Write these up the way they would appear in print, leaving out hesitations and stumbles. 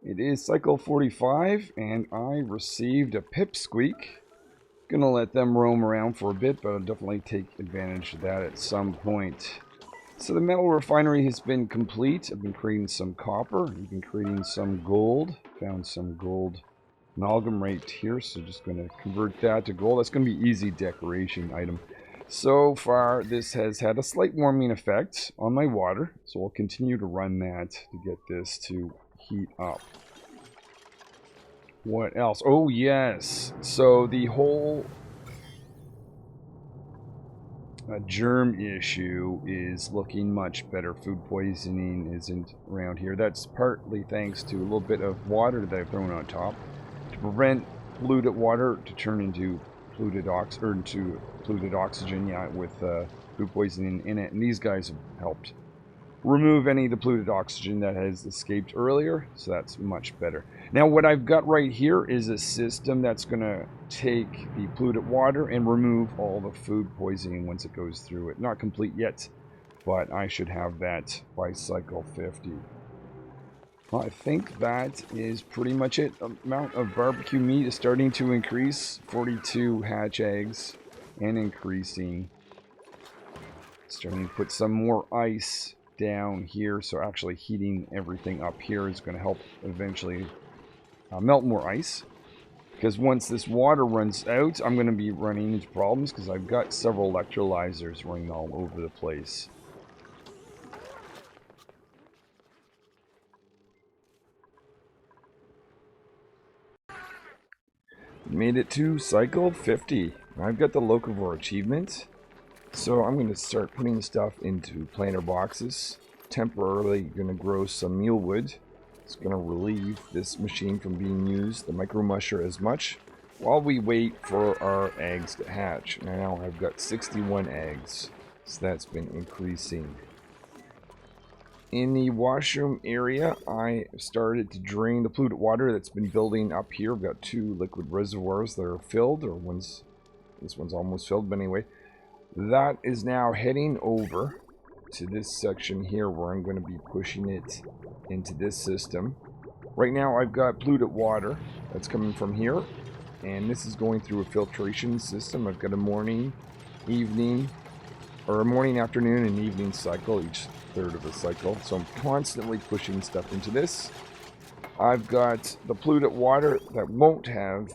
It is cycle 45, and I received a pipsqueak. Gonna let them roam around for a bit, but I'll definitely take advantage of that at some point. So the metal refinery has been complete. I've been creating some copper. I've been creating some gold. Found some gold amalgam right here, so just gonna convert that to gold. That's gonna be easy decoration item. So far, this has had a slight warming effect on my water, so we'll continue to run that to get this to heat up. What else? Oh, yes. So the whole germ issue is looking much better. Food poisoning isn't around here. That's partly thanks to a little bit of water that I've thrown on top to prevent polluted water to turn into polluted oxygen. Yeah, with food poisoning in it, and these guys have helped remove any of the polluted oxygen that has escaped earlier, so that's much better. Now what I've got right here is a system that's going to take the polluted water and remove all the food poisoning once it goes through it. Not complete yet, but I should have that by cycle 50. Well, I think that is pretty much it. The amount of barbecue meat is starting to increase. 42 hatch eggs and increasing. Starting to put some more ice down here, so actually heating everything up here is going to help eventually melt more ice, because once this water runs out, I'm going to be running into problems because I've got several electrolyzers running all over the place. Made it to cycle 50. I've got the locavore achievement. So I'm going to start putting stuff into planter boxes. Temporarily going to grow some mealwood. It's going to relieve this machine from being used, the micro musher, as much, while we wait for our eggs to hatch. Now I've got 61 eggs, so that's been increasing. In the washroom area, I started to drain the polluted water that's been building up here. I've got 2 liquid reservoirs that are filled, or this one's almost filled, but anyway. That is now heading over to this section here where I'm going to be pushing it into this system. Right now I've got polluted water that's coming from here, and this is going through a filtration system. I've got a morning, evening, or a morning, afternoon, and evening cycle, each third of a cycle. So I'm constantly pushing stuff into this. I've got the polluted water that won't have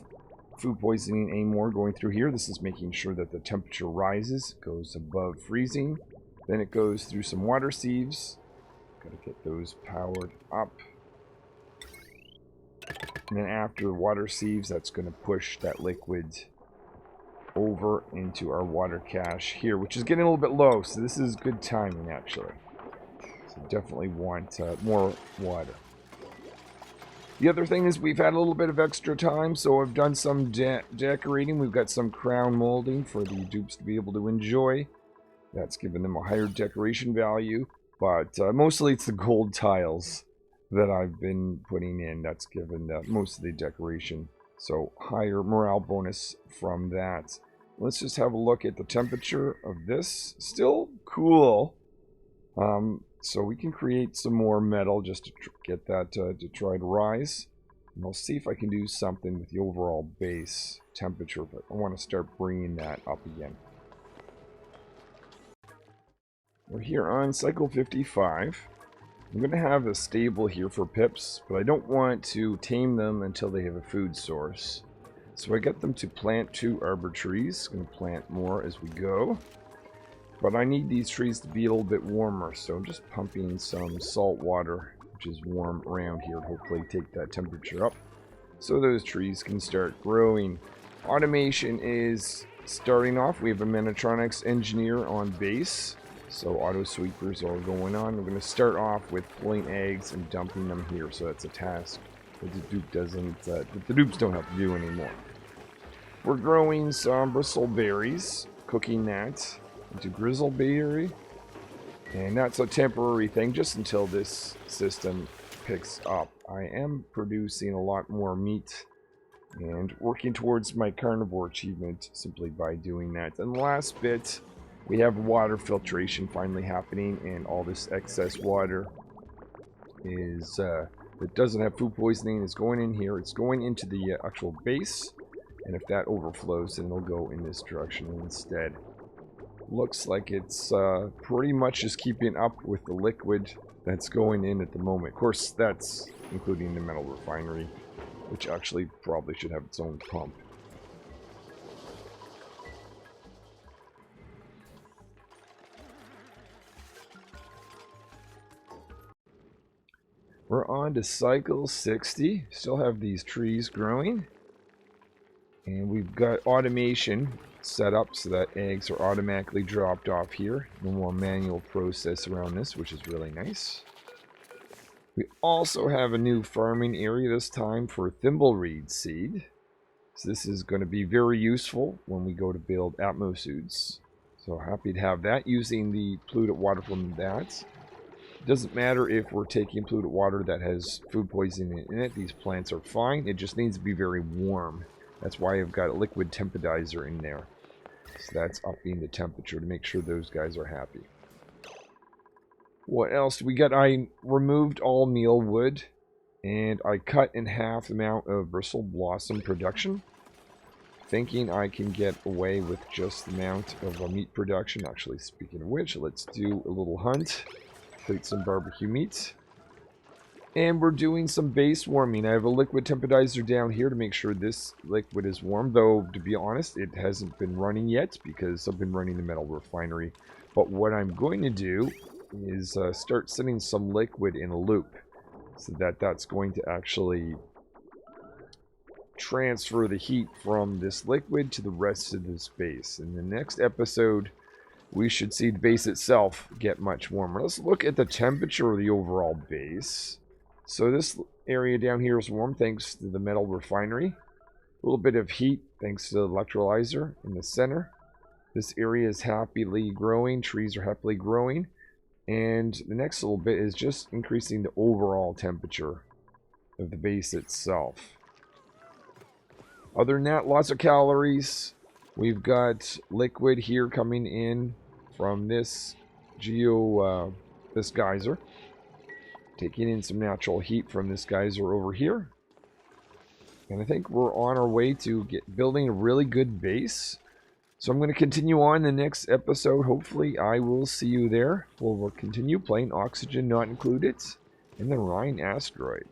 food poisoning anymore going through here. This is making sure that the temperature rises, goes above freezing. Then it goes through some water sieves. Gotta get those powered up. And then after the water sieves, that's going to push that liquid over into our water cache here, which is getting a little bit low, so this is good timing actually. So definitely want more water. The other thing is we've had a little bit of extra time, so I've done some decorating. We've got some crown molding for the dupes to be able to enjoy. That's given them a higher decoration value, but mostly it's the gold tiles that I've been putting in. That's given most of the decoration, so higher morale bonus from that. Let's just have a look at the temperature of this. Still cool. So we can create some more metal just to get that to try to rise. And I'll see if I can do something with the overall base temperature, but I want to start bringing that up again. We're here on cycle 55. I'm going to have a stable here for pips, but I don't want to tame them until they have a food source. So I got them to plant 2 arbor trees. I'm going to plant more as we go. But I need these trees to be a little bit warmer, so I'm just pumping some salt water, which is warm around here, to hopefully take that temperature up, so those trees can start growing. Automation is starting off. We have a Manatronics engineer on base, so auto sweepers are going on. We're going to start off with pulling eggs and dumping them here, so that's a task that the dupe doesn't, that the dupes don't have to do anymore. We're growing some bristleberries, cooking that into grizzleberry, and that's a temporary thing just until this system picks up. I am producing a lot more meat and working towards my carnivore achievement simply by doing that. And the last bit, we have water filtration finally happening, and all this excess water is that doesn't have food poisoning is going in here. It's going into the actual base. And if that overflows, then it'll go in this direction instead. Looks like it's pretty much just keeping up with the liquid that's going in at the moment. Of course, that's including the metal refinery, which actually probably should have its own pump. We're on to cycle 60. Still have these trees growing. And we've got automation set up so that eggs are automatically dropped off here. No more manual process around this, which is really nice. We also have a new farming area this time for thimbleweed seed. So this is going to be very useful when we go to build atmosuits. So happy to have that using the polluted water from that. It doesn't matter if we're taking polluted water that has food poisoning in it. These plants are fine. It just needs to be very warm. That's why I've got a liquid temperizer in there. So that's upping the temperature to make sure those guys are happy. What else do we got? I removed all meal wood. And I cut in half the amount of bristle blossom production. Thinking I can get away with just the amount of meat production. Actually, speaking of which, let's do a little hunt. Complete some barbecue meat. And we're doing some base warming. I have a liquid temperizer down here to make sure this liquid is warm. Though, to be honest, it hasn't been running yet because I've been running the metal refinery. But what I'm going to do is start sending some liquid in a loop. So that's going to actually transfer the heat from this liquid to the rest of this base. In the next episode, we should see the base itself get much warmer. Let's look at the temperature of the overall base. So this area down here is warm thanks to the metal refinery. A little bit of heat thanks to the electrolyzer in the center. This area is happily growing. Trees are happily growing. And the next little bit is just increasing the overall temperature of the base itself. Other than that, lots of calories. We've got liquid here coming in from this this geyser. Taking in some natural heat from this geyser over here. And I think we're on our way to building a really good base. So I'm going to continue on the next episode. Hopefully I will see you there. We'll continue playing Oxygen Not Included in the Rime Asteroid.